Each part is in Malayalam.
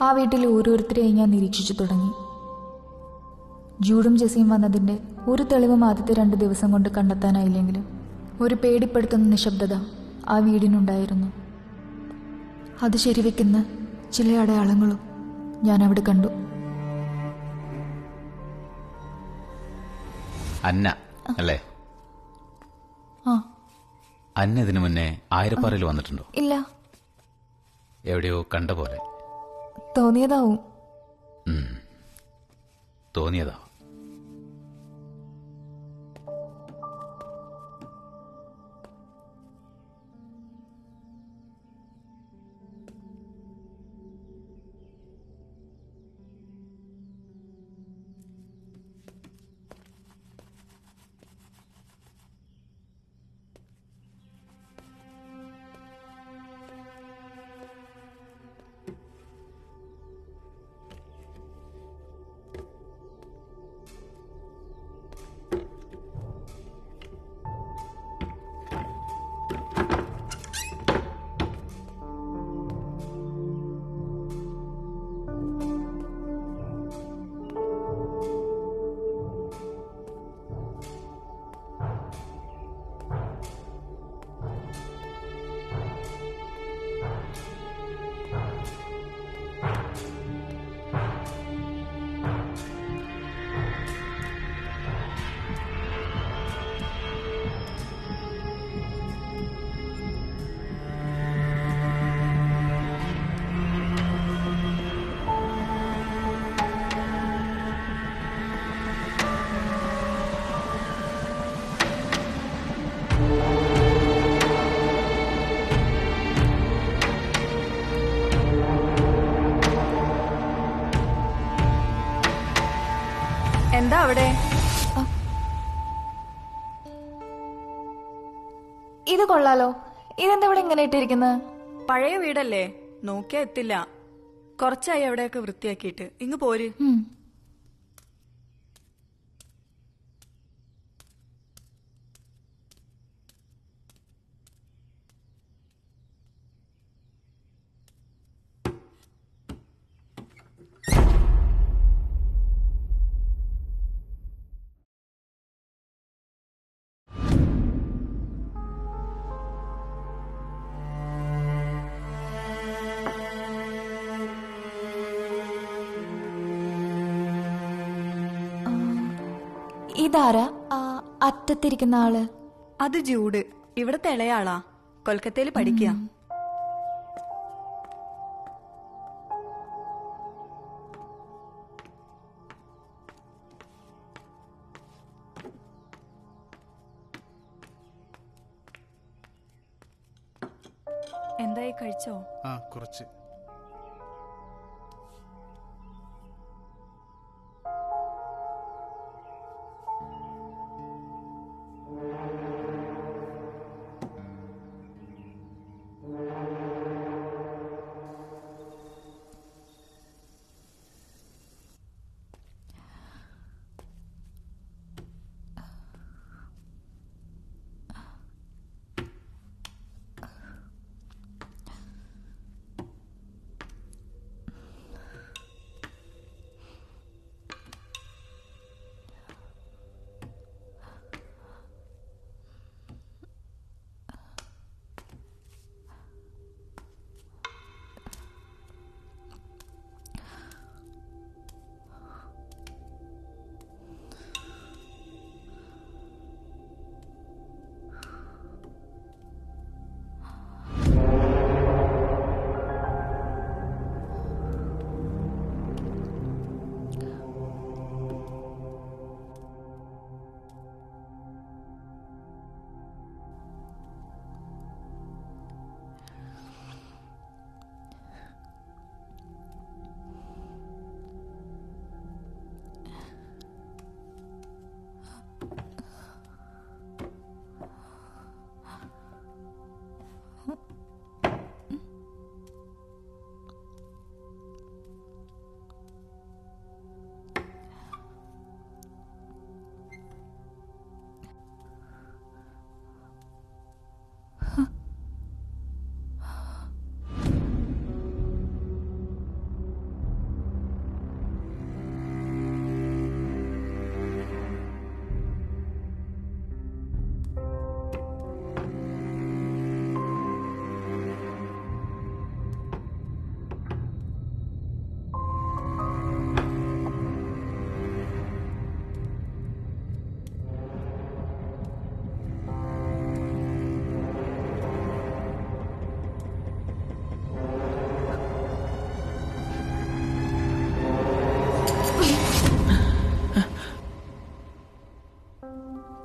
ആ വീട്ടിൽ ഓരോരുത്തരെയും ഞാൻ നിരീക്ഷിച്ചു തുടങ്ങി. ജൂഡും ജെസിയും വന്നതിൻ്റെ ഒരു തെളിവും ആദ്യത്തെ 2 ദിവസം കൊണ്ട് കണ്ടെത്താനായില്ലെങ്കിലും ഒരു പേടിപ്പെടുത്തുന്ന നിശബ്ദത ആ വീടിനുണ്ടായിരുന്നു. അത് ശരിവെക്കുന്ന ചില അടയാളങ്ങളും ഞാൻ അവിടെ കണ്ടു. അന്ന അല്ലേ? ആ. അന്ന ഇതിനു മുന്നേ ആയിരപ്പാറയിൽ വന്നിട്ടുണ്ടോ? ഇല്ല. എവിടെയോ കണ്ട പോലെ തോന്നിയതാവും. തോന്നിയതാ. എന്താ അവിടെ? ഇത് കൊള്ളാലോ. ഇതെന്താ ഇവിടെ ഇങ്ങനെ ഇട്ടിരിക്കുന്നത്? പഴയ വീടല്ലേ, നോക്കിയാ എത്തില്ല. കുറച്ചായി അവിടെയൊക്കെ വൃത്തിയാക്കിയിട്ട്. ഇങ്ങ് പോര്. ഇതാരാ അറ്റത്തിരിക്കുന്ന ആള്? അത് ജൂഡ്, ഇവിടത്തെ ഇളയാളാ. കൊൽക്കത്തയിൽ പഠിക്കുക. എന്തായി, കഴിച്ചോ? കുറച്ച്.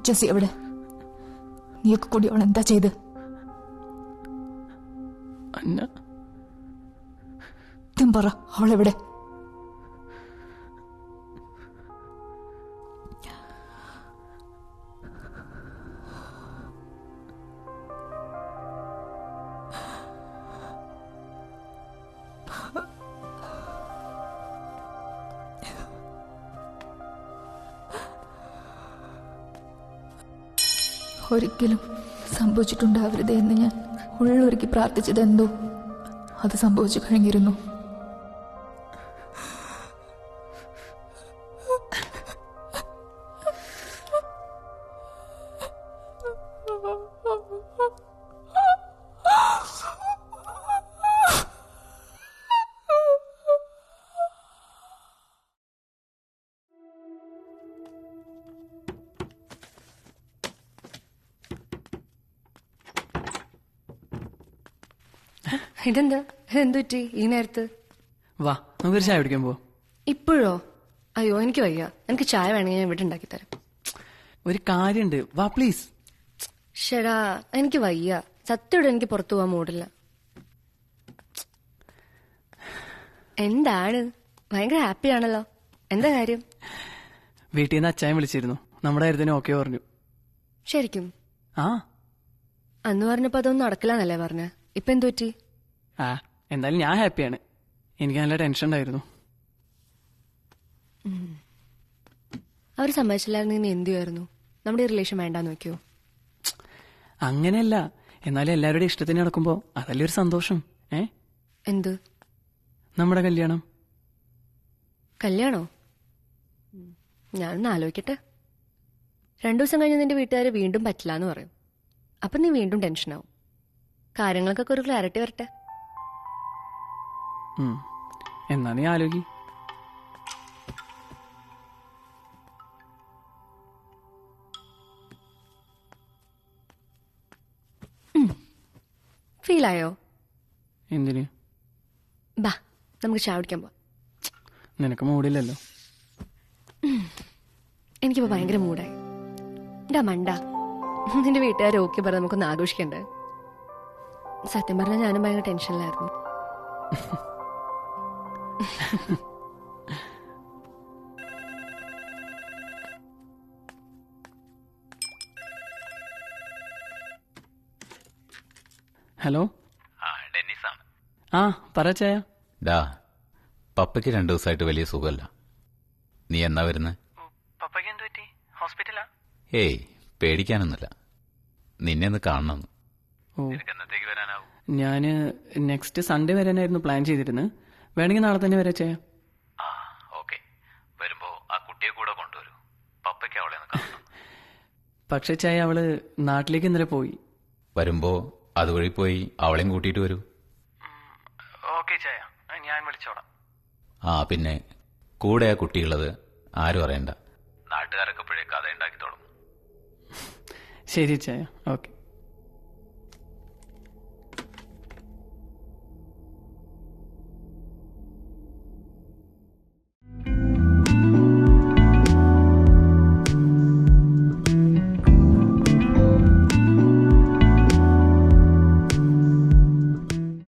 ജെസ്സി എവിടെ? നീയൊക്കെ കൂടി അവൾ എന്താ ചെയ്ത്? അന്ന പറ, അവളെവിടെ? ഒരിക്കലും സംഭവിച്ചിട്ടുണ്ടാവരുത് എന്ന് ഞാൻ ഉള്ളൊരുക്കി പ്രാർത്ഥിച്ചതെന്തോ അത് സംഭവിച്ചു കഴിഞ്ഞിരുന്നു. ഇതെന്താ? എന്തു പറ്റി ഈ നേരത്ത്? വാ നമുക്കൊരു ചായ കുടിക്കാൻ പോവാം. ഇപ്പോഴോ? അയ്യോ എനിക്ക് വയ്യ. എനിക്ക് ചായ വേണമെങ്കിൽ ഞാൻ ഇവിടെ ഉണ്ടാക്കി തരാം. ഒരു കാര്യണ്ട്, വാ പ്ലീസ്. ഷെടാ എനിക്ക് വയ്യ. സത്യയോടെ എനിക്ക് പുറത്തു പോവാൻ മൂടില്ല. എന്താണ്? ഭയങ്കര ഹാപ്പിയാണല്ലോ. എന്താ കാര്യം? വീട്ടിൽ നിന്ന് അച്ചായൻ വിളിച്ചിരുന്നു. നമ്മുടെ കാര്യത്തിന് ഓക്കെ പറഞ്ഞു. ശരിക്കും? ആ അന്ന് പറഞ്ഞപ്പോ അതൊന്നും നടക്കില്ലെന്നല്ലേ പറഞ്ഞ? ഇപ്പൊ എന്തു പറ്റി? ആ എന്തായാലും ഞാൻ ഹാപ്പിയാണ്. എനിക്ക് നല്ല ടെൻഷൻ ഉണ്ടായിരുന്നു. അവർ സമ്മതിച്ചില്ലായിരുന്നു. നീ എന്ത് ചെയ്യുമായിരുന്നു? നമ്മുടെ ഈ റിലേഷൻ വേണ്ടാന്ന് വെക്കോ? അങ്ങനെയല്ല, എന്നാലും എല്ലാവരുടെയും ഇഷ്ടത്തിന് നടക്കുമ്പോ അതല്ലേ ഒരു സന്തോഷം. എന്ത്? നമ്മുടെ കല്യാണം. കല്യാണോ? ഞാനൊന്ന് ആലോചിക്കട്ടെ. 2 ദിവസം കഴിഞ്ഞ് നിന്റെ വീട്ടുകാര് വീണ്ടും പറ്റില്ല എന്ന് പറയും. അപ്പൊ നീ വീണ്ടും ടെൻഷനാവും. കാര്യങ്ങൾക്കൊക്കെ ഒരു ക്ലാരിറ്റി വരട്ടെ. എന്നാ നീ ആലോചി. ഫീലായോ? എന്തിന്? ബാ നമുക്ക് ചായ കുടിക്കാൻ പോവാം. നിനക്ക് മൂടില്ലല്ലോ. എനിക്കിപ്പോ ഭയങ്കര മൂടായി. എന്റെ മണ്ട, നിന്റെ വീട്ടുകാർ ഓക്കെ പറഞ്ഞ നമുക്കൊന്ന് ആഘോഷിക്കണ്ടേ? സത്യം പറഞ്ഞാൽ ഞാനും ഭയങ്കര ടെൻഷനിലായിരുന്നു. ഹലോ. ഡെന്നിസാണ്. ആ പറ ചായ. ഡാ, പപ്പയ്ക്ക് 2 ദിവസമായിട്ട് വലിയ സുഖമല്ല. നീ എന്നാ വരുന്നത്? പപ്പയ്ക്ക് എന്ത് പറ്റി? ഹോസ്പിറ്റലാ? ഏയ് പേടിക്കാനൊന്നുമില്ല. നിന്നെ ഒന്ന് കാണണമെന്ന്. ഓ, എന്നത്തേക്ക് വരാനാവും? ഞാന് നെക്സ്റ്റ് സൺഡേ വരാനായിരുന്നു പ്ലാൻ ചെയ്തിരുന്നത്. വേണമെങ്കിൽ നാളെ തന്നെ വരാ ചായ. ആ ഓക്കെ. വരുമ്പോ ആ കുട്ടിയെ കൂടെ കൊണ്ടുവരൂ. പപ്പയ്ക്ക് അവളെ ഒന്ന് കാണണം. പക്ഷെ ചായ അവള് നാട്ടിലേക്ക് ഇന്നലെ പോയി. വരുമ്പോ അതുവഴി പോയി അവളെയും കൂട്ടിയിട്ട് വരൂ. ഓക്കെ ചായ, ഞാൻ വിളിച്ചോളാം. ആ പിന്നെ കൂടെ ആ കുട്ടിയുള്ളത് ആരും അറിയണ്ട. നാട്ടുകാരൊക്കെ ഇപ്പോഴേ കഥ ഉണ്ടാക്കി തുടങ്ങും. ശരി ചായ, ഓക്കെ.